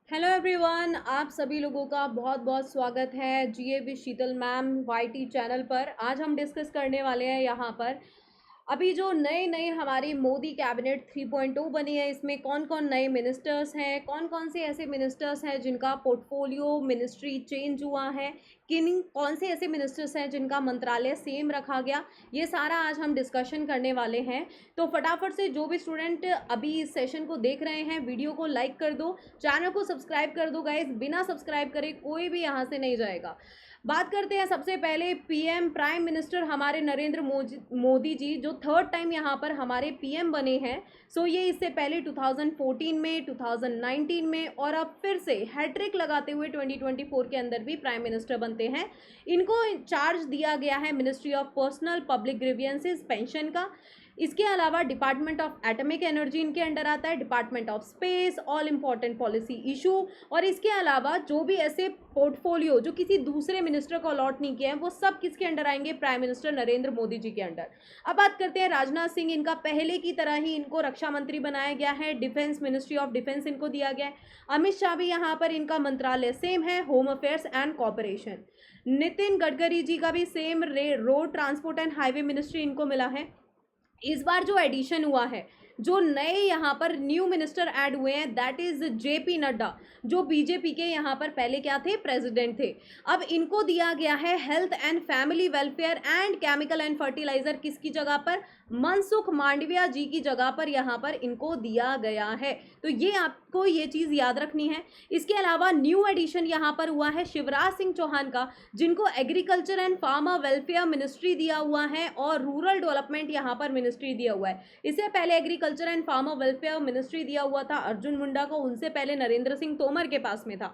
Hello everyone, आप सभी लोगों का बहुत बहुत स्वागत है GA with Sheetal ma'am YT channel पर। आज हम डिस्कस करने वाले हैं यहाँ पर अभी जो नए नए हमारी मोदी कैबिनेट 3.0 बनी है, इसमें कौन कौन नए मिनिस्टर्स हैं, कौन कौन से ऐसे मिनिस्टर्स हैं जिनका पोर्टफोलियो मिनिस्ट्री चेंज हुआ है, किन कौन से ऐसे मिनिस्टर्स हैं जिनका मंत्रालय सेम रखा गया, ये सारा आज हम डिस्कशन करने वाले हैं। तो फटाफट से जो भी स्टूडेंट अभी इस सेशन को देख रहे हैं, वीडियो को लाइक कर दो, चैनल को सब्सक्राइब कर दो गाइज। बिना सब्सक्राइब करे कोई भी यहाँ से नहीं जाएगा। बात करते हैं सबसे पहले पीएम प्राइम मिनिस्टर हमारे नरेंद्र मोदी जी, जो थर्ड टाइम यहाँ पर हमारे पीएम बने हैं। सो ये इससे पहले 2014 में, 2019 में और अब फिर से हैट्रिक लगाते हुए 2024 के अंदर भी प्राइम मिनिस्टर बनते हैं। इनको चार्ज दिया गया है ministry of personnel public grievances pension का। इसके अलावा डिपार्टमेंट ऑफ एटॉमिक एनर्जी इनके अंडर आता है, department of space, all important policy issue, और इसके अलावा जो भी ऐसे पोर्टफोलियो जो किसी दूसरे मिनिस्टर को अलॉट नहीं किया है, वो सब किसके अंडर आएंगे? प्राइम मिनिस्टर नरेंद्र मोदी जी के अंडर। अब बात करते हैं राजनाथ सिंह। इनका पहले की तरह ही इनको रक्षा मंत्री बनाया गया है, डिफेंस मिनिस्ट्री ऑफ डिफेंस इनको दिया गया है। अमित शाह भी यहाँ पर इनका मंत्रालय सेम है, home affairs and cooperation. Nitin Gadkari ji का भी same road transport and highway ministry इनको मिला है। इस बार जो एडिशन हुआ है, जो नए यहाँ पर न्यू मिनिस्टर ऐड हुए हैं, दैट इज जेपी नड्डा, जो बीजेपी के यहाँ पर पहले क्या थे? प्रेसिडेंट थे। अब इनको दिया गया है health and family welfare and chemical and fertiliser. किसकी जगह पर? मनसुख मांडविया जी की जगह पर यहाँ पर इनको दिया गया है। तो ये आपको ये चीज़ याद रखनी है। इसके अलावा न्यू एडिशन यहाँ पर हुआ है शिवराज सिंह चौहान का, जिनको agriculture and farmer welfare ministry दिया हुआ है और रूरल डेवलपमेंट यहाँ पर मिनिस्ट्री दिया हुआ है। इससे पहले agriculture and farmer welfare ministry दिया हुआ था अर्जुन मुंडा को, उनसे पहले नरेंद्र सिंह तोमर के पास में था।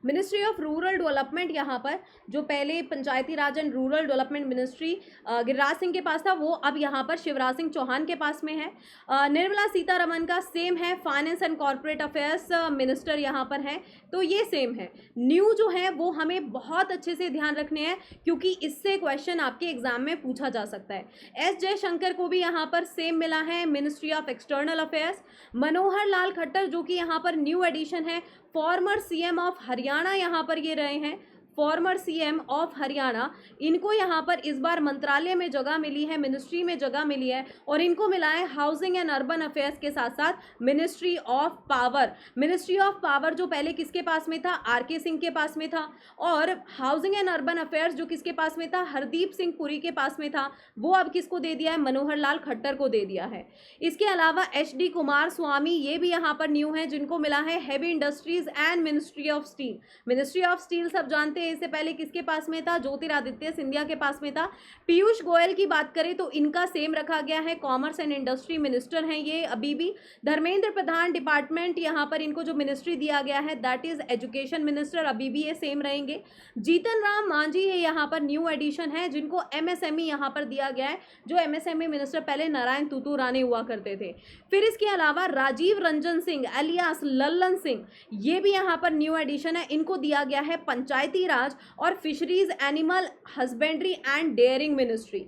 मिनिस्ट्री ऑफ रूरल डेवलपमेंट यहाँ पर जो पहले Panchayati Raj and rural development ministry Giriraj Singh के पास था, वो अब यहाँ पर शिवराज सिंह चौहान के पास में है। निर्मला सीतारमन का सेम है, finance and corporate affairs minister यहाँ पर है, तो ये सेम है। न्यू जो है वो हमें बहुत अच्छे से ध्यान रखने हैं, क्योंकि इससे क्वेश्चन आपके एग्जाम में पूछा जा सकता है। एस जयशंकर को भी यहाँ पर सेम मिला है, मिनिस्ट्री ऑफ एक्सटर्नल अफेयर्स। मनोहर लाल खट्टर जो कि यहाँ पर न्यू एडिशन है, फॉर्मर सीएम ऑफ हरियाणा यहाँ पर ये रहे हैं, फॉर्मर सीएम ऑफ हरियाणा। इनको यहाँ पर इस बार मंत्रालय में जगह मिली है, मिनिस्ट्री में जगह मिली है, और इनको मिला है हाउसिंग एंड अर्बन अफेयर्स के साथ साथ ministry of power. Ministry of power जो पहले किसके पास में था? आरके सिंह के पास में था, और हाउसिंग एंड अर्बन अफेयर्स जो किसके पास में था? हरदीप सिंह पुरी के पास में था, वो अब किसको दे दिया है? मनोहर लाल खट्टर को दे दिया है। इसके अलावा HD कुमार स्वामी, ये भी यहाँ पर न्यू है, जिनको मिला है heavy industries and ministry of steel. Ministry of steel सब जानते हैं, इससे पहले किसके पास में था? ज्योतिरादित्य सिंधिया के पास में था। पीयूष गोयल की बात करें तो इनका सेम रखा गया है, कॉमर्स एंड इंडस्ट्री मिनिस्टर हैं ये अभी भी। धर्मेंद्र प्रधान डिपार्टमेंट यहाँ पर इनको जो मिनिस्ट्री दिया गया है, दैट इज एजुकेशन मिनिस्टर, अभी भी ये सेम रहेंगे। जीतन राम मांझी है यहाँ पर न्यू एडिशन है, जिनको MSME यहाँ पर दिया गया है, जो MSME मिनिस्टर पहले नारायण तूतू राणे हुआ करते थे। फिर इसके अलावा राजीव रंजन सिंह एलियास लल्लन सिंह, ये भी यहाँ पर न्यू एडिशन है, इनको दिया गया है पंचायती राज और fisheries animal husbandry and dairying ministry.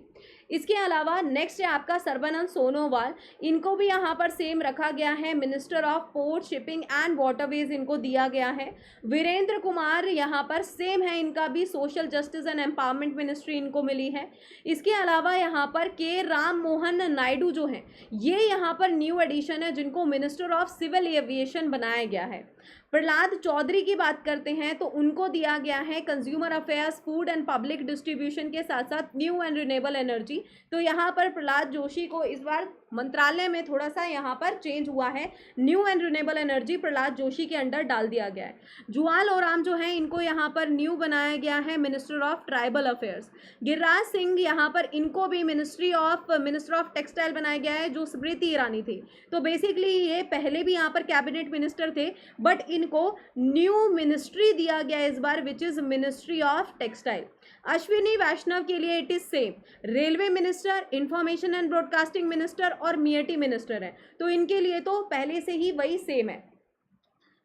इसके अलावा नेक्स्ट है आपका सर्बानंद सोनोवाल, इनको भी यहाँ पर सेम रखा गया है, minister of port shipping and waterways इनको दिया गया है। वीरेंद्र कुमार यहाँ पर सेम है, इनका भी social justice and empowerment ministry इनको मिली है। इसके अलावा यहाँ पर के राम मोहन नायडू जो हैं, ये यहाँ पर न्यू एडिशन है, जिनको मिनिस्टर ऑफ सिविल एविएशन बनाया गया है। प्रहलाद चौधरी की बात करते हैं तो उनको दिया गया है consumer affairs, food and public distribution के साथ साथ न्यू एंड रिन्यूएबल एनर्जी। तो यहाँ पर प्रहलाद जोशी को इस बार मंत्रालय में थोड़ा सा यहाँ पर चेंज हुआ है, new and renewable energy Prahlad Joshi के अंडर डाल दिया गया है। जुआल ओराम जो है, इनको यहाँ पर न्यू बनाया गया है, minister of tribal affairs. Giriraj Singh यहाँ पर इनको भी मिनिस्टर ऑफ टेक्सटाइल बनाया गया है, जो स्मृति ईरानी थी। तो बेसिकली ये पहले भी यहाँ पर कैबिनेट मिनिस्टर थे, बट इनको न्यू मिनिस्ट्री दिया गया इस बार, which is ministry of textile. Ashwini Vaishnav के लिए it is same, railway minister, information and broadcasting minister और मिएटी मिनिस्टर है, तो इनके लिए तो पहले से ही वही सेम है।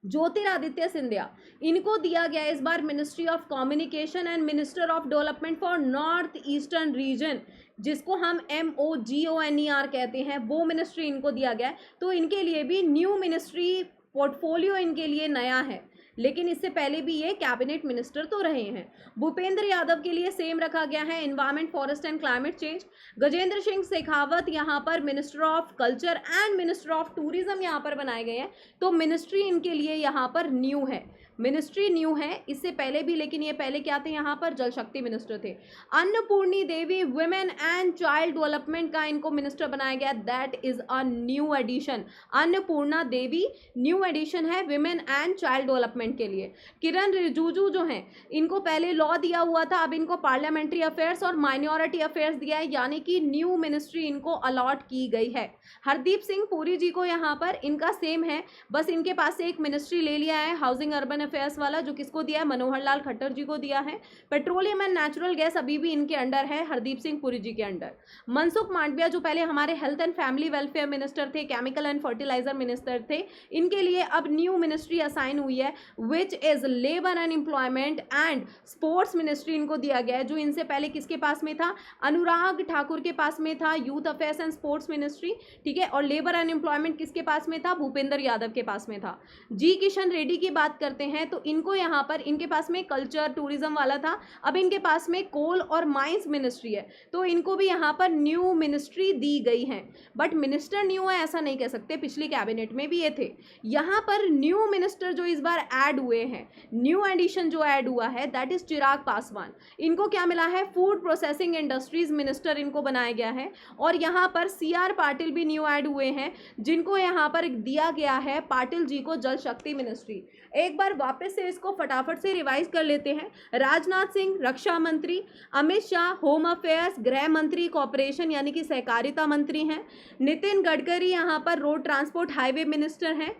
ज्योतिरादित्य सिंधिया, इनको दिया गया इस बार ministry of communication and minister of development for north eastern region, जिसको हम MOGONER कहते हैं, वो मिनिस्ट्री इनको दिया गया है। तो इनके लिए भी न्यू मिनिस्ट्री पोर्टफोलियो इनके लिए नया है, लेकिन इससे पहले भी ये कैबिनेट मिनिस्टर तो रहे हैं। भूपेंद्र यादव के लिए सेम रखा गया है, environment, forest and climate change. Gajendra Singh Shekhawat यहाँ पर minister of culture and minister of tourism यहाँ पर बनाए गए हैं। तो मिनिस्ट्री इनके लिए यहाँ पर न्यू है, मिनिस्ट्री न्यू है, इससे पहले भी, लेकिन ये पहले क्या थे, यहाँ पर जल शक्ति मिनिस्टर थे। Annapurna Devi women and child development का इनको मिनिस्टर बनाया गया, that is a new addition. Annapurna Devi new addition है विमेन एंड चाइल्ड डेवलपमेंट के लिए। किरण रिजिजू जो हैं, इनको पहले लॉ दिया हुआ था, अब इनको पार्लियामेंट्री अफेयर्स और माइनॉरिटी अफेयर्स दिया है, यानी कि न्यू मिनिस्ट्री इनको अलॉट की गई है। हरदीप सिंह पुरी जी को यहाँ पर इनका सेम है, बस इनके पास से एक मिनिस्ट्री ले लिया है, हाउसिंग अर्बन अफेयर्स वाला, जो किसको दिया है, मनोहर लाल खट्टर जी को दिया है। पेट्रोलियम एंड नेचुरल गैस अभी भी इनके अंडर है, हरदीप सिंह पुरी जी के अंडर। मनसुख मांडविया जो पहले हमारे health and family welfare minister थे, केमिकल एंड फर्टिलाइजर मिनिस्टर थे, इनके लिए अब न्यू मिनिस्ट्री असाइन हुई है, which is labour and employment and sports ministry इनको दिया गया है, जो इनसे पहले किसके पास में था, अनुराग ठाकुर के पास में था, youth affairs and sports ministry, ठीक है। और लेबर एंड एम्प्लॉयमेंट किसके पास में था, भूपेंद्र यादव के पास में था। जी किशन रेड्डी की बात करते हैं तो इनको यहाँ पर, इनके पास में कल्चर टूरिज्म वाला था, अब इनके पास में कोल और माइंस मिनिस्ट्री है, तो इनको भी यहाँ पर न्यू मिनिस्ट्री दी गई है। बट मिनिस्टर न्यू है ऐसा नहीं कह सकते, पिछली कैबिनेट में भी ये थे। यहाँ पर न्यू मिनिस्टर जो इस बार ऐड हुए हैं, न्यू एडिशन जो ऐड हुआ है, दैट इज चिराग पासवान। इनको क्या मिला है, फूड प्रोसेसिंग इंडस्ट्रीज मिनिस्टर इनको बनाया गया है। और यहाँ पर CR पाटिल भी न्यू ऐड हुए हैं, जिनको यहाँ पर दिया गया है, पाटिल जी को जल शक्ति मिनिस्ट्री। एक बार वापस से इसको फटाफट से रिवाइज कर लेते हैं। राजनाथ सिंह रक्षा मंत्री, अमित शाह होम अफेयर्स, गृह मंत्री कॉर्पोरेशन यानी कि सहकारिता मंत्री हैं, नितिन गडकरी यहाँ पर रोड ट्रांसपोर्ट हाईवे मिनिस्टर हैं,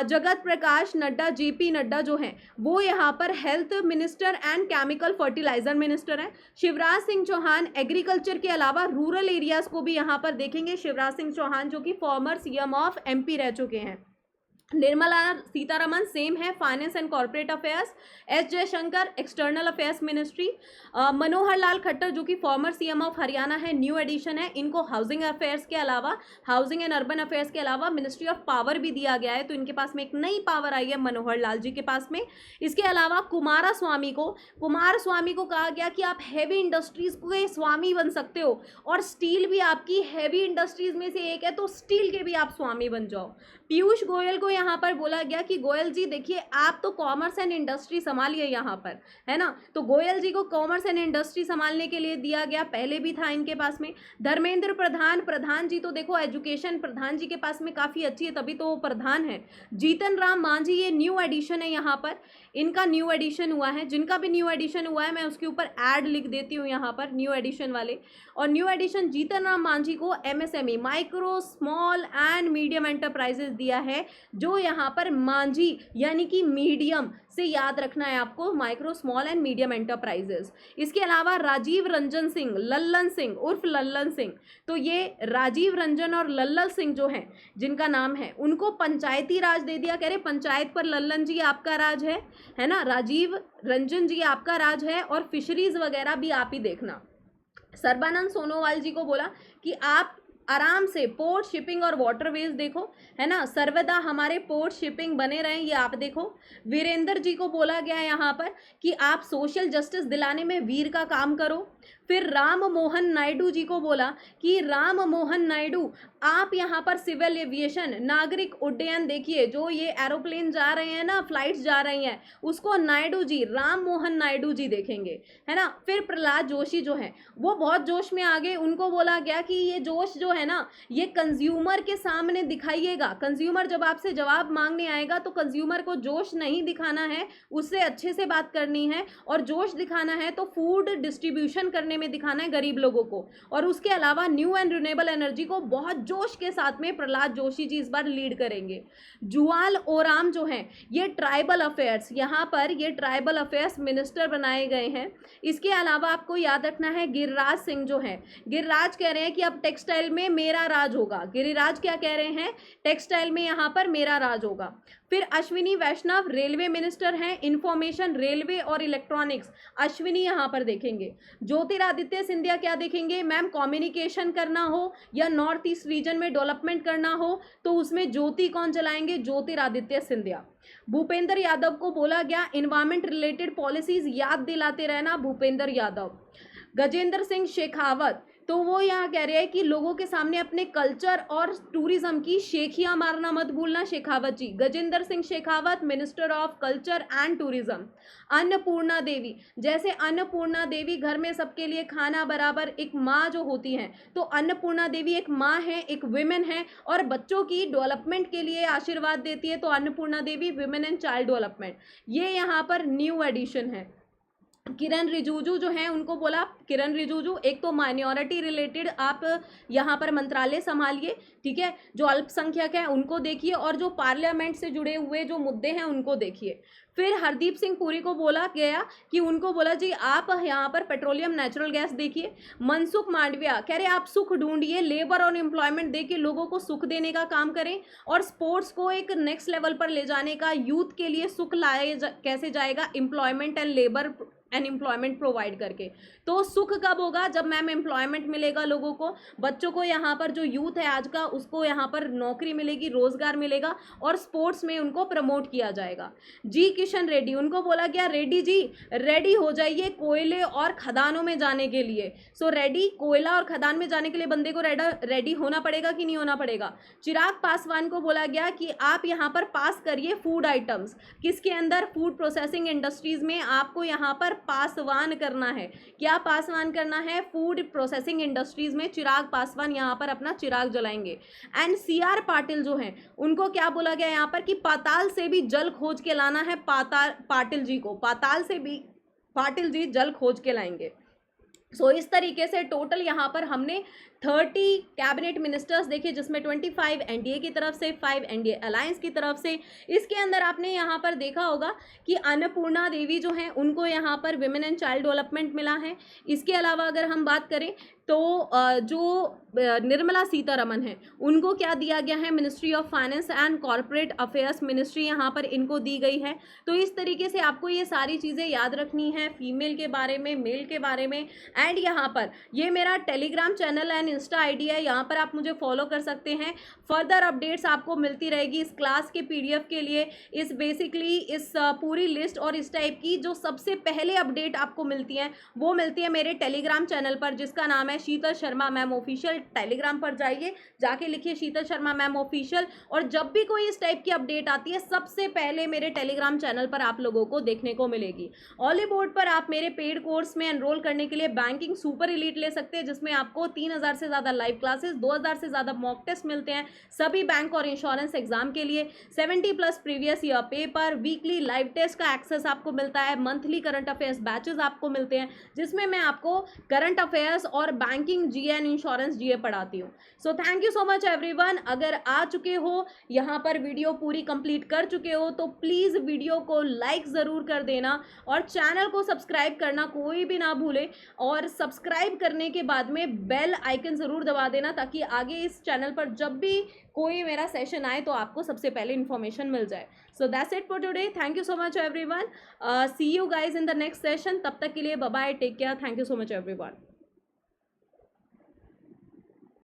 जगत प्रकाश नड्डा, JP नड्डा जो हैं वो यहाँ पर health minister and chemical fertiliser minister हैं, शिवराज सिंह चौहान एग्रीकल्चर के अलावा रूरल एरियाज को भी यहाँ पर देखेंगे, शिवराज सिंह चौहान जो कि फॉर्मर CM ऑफ MP रह चुके हैं। निर्मला सीतारमन सेम है, finance and corporate affairs. S Jaishankar external affairs ministry. Manohar Lal Khattar जो कि फॉर्मर CM ऑफ हरियाणा है, न्यू एडिशन है, इनको हाउसिंग अफेयर्स के अलावा, हाउसिंग एंड अर्बन अफेयर्स के अलावा मिनिस्ट्री ऑफ पावर भी दिया गया है, तो इनके पास में एक नई पावर आई है मनोहर लाल जी के पास में। इसके अलावा कुमार स्वामी को कहा गया कि आप हैवी इंडस्ट्रीज के स्वामी बन सकते हो, और स्टील भी आपकी हैवी इंडस्ट्रीज में से एक है, तो स्टील के भी आप स्वामी बन जाओ। पीयूष गोयल को यहाँ पर बोला गया कि गोयल जी देखिए आप तो कॉमर्स एंड इंडस्ट्री संभालिए यहाँ पर, है ना, तो गोयल जी को कॉमर्स एंड इंडस्ट्री संभालने के लिए दिया गया, पहले भी था इनके पास में। धर्मेंद्र प्रधान जी तो देखो एजुकेशन प्रधान जी के पास में काफ़ी अच्छी है, तभी तो वो प्रधान है। जीतन राम मांझी ये न्यू एडिशन है, यहाँ पर इनका न्यू एडिशन हुआ है, जिनका भी न्यू एडिशन हुआ है मैं उसके ऊपर ऐड लिख देती हूँ यहाँ पर, न्यू एडिशन वाले। और न्यू एडिशन जीतन राम मांझी को MSME micro small and medium enterprises दिया है, जो यहाँ पर मांझी यानी कि मीडियम से याद रखना है आपको, micro small and medium enterprises. इसके अलावा राजीव रंजन सिंह, लल्लन सिंह उर्फ लल्लन सिंह, तो ये राजीव रंजन और लल्लन सिंह जो हैं जिनका नाम है, उनको पंचायती राज दे दिया, कह रहे पंचायत पर लल्लन जी आपका राज है ना, राजीव रंजन जी आपका राज है, और फिशरीज वगैरह भी आप ही देखना। सर्बानंद सोनोवाल जी को बोला कि आप आराम से पोर्ट शिपिंग और वाटरवेज देखो, है ना, सर्वदा हमारे पोर्ट शिपिंग बने रहें, ये आप देखो। वीरेंद्र जी को बोला गया है यहाँ पर कि आप सोशल जस्टिस दिलाने में वीर का काम करो। फिर राम मोहन नायडू जी को बोला कि राम मोहन नायडू आप यहाँ पर सिविल एविएशन नागरिक उड्डयन देखिए, जो ये एरोप्लेन जा रहे हैं ना, फ्लाइट्स जा रही हैं, उसको नायडू जी, राम मोहन नायडू जी देखेंगे, है ना। फिर प्रहलाद जोशी जो है वो बहुत जोश में आ गए, उनको बोला गया कि ये जोश जो है ना ये कंज्यूमर के सामने दिखाइएगा, कंज्यूमर जब आपसे जवाब मांगने आएगा तो कंज्यूमर को जोश नहीं दिखाना है, उससे अच्छे से बात करनी है, और जोश दिखाना है तो फूड डिस्ट्रीब्यूशन करने में दिखाना है गरीब लोगों को। और उसके अलावा न्यू एंड रिन्यूएबल एनर्जी को बहुत जोश के साथ में प्रहलाद जोशी जी इस बार लीड करेंगे। जुआल ओराम जो हैं ये ट्राइबल अफेयर्स, यहाँ पर ये ट्राइबल अफेयर्स मिनिस्टर बनाए गए हैं। इसके अलावा आपको याद रखना है गिरिराज सिंह जो हैं, गिरिराज कह रहे हैं कि अब टेक्सटाइल में मेरा राज होगा। गिरिराज क्या कह रहे हैं, टेक्सटाइल में यहाँ पर मेरा राज होगा। फिर अश्विनी वैष्णव रेलवे मिनिस्टर हैं, इंफॉर्मेशन रेलवे और इलेक्ट्रॉनिक्स, अश्विनी यहाँ पर देखेंगे। ज्योतिरादित्य सिंधिया क्या देखेंगे, मैम कम्युनिकेशन करना हो या नॉर्थ ईस्ट रीजन रीजन में डेवलपमेंट करना हो तो उसमें ज्योति कौन जलाएंगे, ज्योतिरादित्य सिंधिया। भूपेंद्र यादव को बोला गया एनवायरमेंट रिलेटेड पॉलिसीज याद दिलाते रहना, भूपेंद्र यादव। गजेंद्र सिंह शेखावत, तो वो यहाँ कह रहे हैं कि लोगों के सामने अपने कल्चर और टूरिज्म की शेखियां मारना मत भूलना, Shekhawat ji. Gajendra Singh Shekhawat, minister of culture and tourism. Annapurna Devi, जैसे अन्नपूर्णा देवी घर में सबके लिए खाना बराबर एक माँ जो होती हैं, तो अन्नपूर्णा देवी एक माँ है, एक विमेन है और बच्चों की डेवलपमेंट के लिए आशीर्वाद देती है, तो अन्नपूर्णा देवी विमेन एंड चाइल्ड डेवलपमेंट, ये यहाँ पर न्यू एडिशन है। किरण रिजिजू जो हैं उनको बोला, किरण रिजिजू एक तो माइनॉरिटी रिलेटेड आप यहाँ पर मंत्रालय संभालिए, ठीक है, जो अल्पसंख्यक हैं उनको देखिए और जो पार्लियामेंट से जुड़े हुए जो मुद्दे हैं उनको देखिए। फिर हरदीप सिंह पुरी को बोला गया कि उनको बोला जी आप यहाँ पर पेट्रोलियम नेचुरल गैस देखिए। मनसुख मांडविया कह रहे आप सुख ढूंढिए, लेबर और एम्प्लॉयमेंट दे के लोगों को सुख देने का काम करें और स्पोर्ट्स को एक नेक्स्ट लेवल पर ले जाने का, यूथ के लिए सुख कैसे जाएगा, employment and labour and employment provide करके। तो सुख कब होगा, जब मैम एम्प्लॉयमेंट मिलेगा लोगों को, बच्चों को यहाँ पर जो यूथ है आज का उसको यहाँ पर नौकरी मिलेगी, रोजगार मिलेगा और स्पोर्ट्स में उनको प्रमोट किया जाएगा। जी किशन रेड्डी, उनको बोला गया रेड्डी जी रेडी हो जाइए कोयले और खदानों में जाने के लिए। सो रेडी, कोयला और खदान में जाने के लिए बंदे को रेडी होना पड़ेगा कि नहीं होना पड़ेगा। चिराग पासवान को बोला गया कि आप यहाँ पर पास करिए फूड आइटम्स, किसके अंदर, फूड प्रोसेसिंग इंडस्ट्रीज में आपको यहाँ पर पासवान करना है। क्या पासवान करना है, फूड प्रोसेसिंग इंडस्ट्रीज में चिराग पासवान यहाँ पर अपना चिराग जलाएंगे। एंड CR पाटिल जो हैं उनको क्या बोला गया यहाँ पर कि पाताल से भी जल खोज के लाना है, पाटिल जी को, पाताल से भी पाटिल जी जल खोज के लाएंगे। सो इस तरीके से टोटल यहाँ पर हमने 30 कैबिनेट मिनिस्टर्स देखे, जिसमें 25 NDA की तरफ से, 5 NDA अलायंस की तरफ से। इसके अंदर आपने यहाँ पर देखा होगा कि अन्नपूर्णा देवी जो हैं उनको यहाँ पर विमेन एंड चाइल्ड डेवलपमेंट मिला है। इसके अलावा अगर हम बात करें तो जो निर्मला सीतारमन है उनको क्या दिया गया है, ministry of finance and corporate affairs ministry यहाँ पर इनको दी गई है। तो इस तरीके से आपको ये सारी चीज़ें याद रखनी है, फीमेल के बारे में, मेल के बारे में। एंड यहाँ पर ये मेरा Telegram channel and Insta ID है, यहाँ पर आप मुझे फॉलो कर सकते हैं। फर्दर अपडेट्स आपको मिलती रहेगी इस क्लास के PDF के लिए, इस बेसिकली इस पूरी लिस्ट और इस टाइप की जो सबसे पहले अपडेट आपको मिलती है वो मिलती है मेरे टेलीग्राम चैनल पर, जिसका नाम है शीतल शर्मा मैम ऑफिशियल। टेलीग्राम पर जाइए, जाके लिखिए शीतल शर्मा मैम ऑफिशियल, और जब भी कोई इस टाइप की अपडेट आती है सबसे पहले मेरे टेलीग्राम चैनल पर आप लोगों को देखने को मिलेगी। ऑली बोर्ड पर आप मेरे पेड कोर्स में एनरोल करने के लिए बैंकिंग सुपर एलीट ले सकते हैं, जिसमें आपको 3000 से ज़्यादा लाइव क्लासेस, 2000 से ज़्यादा मॉक टेस्ट मिलते हैं सभी बैंक और इंश्योरेंस एग्जाम के लिए, 70+ previous year paper, weekly live test का एक्सेस आपको मिलता है, मंथली करंट अफेयर्स बैचेस आपको मिलते हैं जिसमें मैं आपको करंट अफेयर्स और banking GA and insurance GA पढ़ाती हूँ। So thank you so much everyone. अगर आ चुके हो यहाँ पर, वीडियो पूरी कंप्लीट कर चुके हो, तो प्लीज़ वीडियो को लाइक ज़रूर कर देना और चैनल को सब्सक्राइब करना कोई भी ना भूले, और सब्सक्राइब करने के बाद में बेल आइकन ज़रूर दबा देना ताकि आगे इस चैनल पर जब भी कोई मेरा सेशन आए तो आपको सबसे पहले इन्फॉर्मेशन मिल जाए। So that's it for today. Thank you so much everyone. See you guys in the next session. तब तक के लिए bye bye, take care, thank you so much everyone.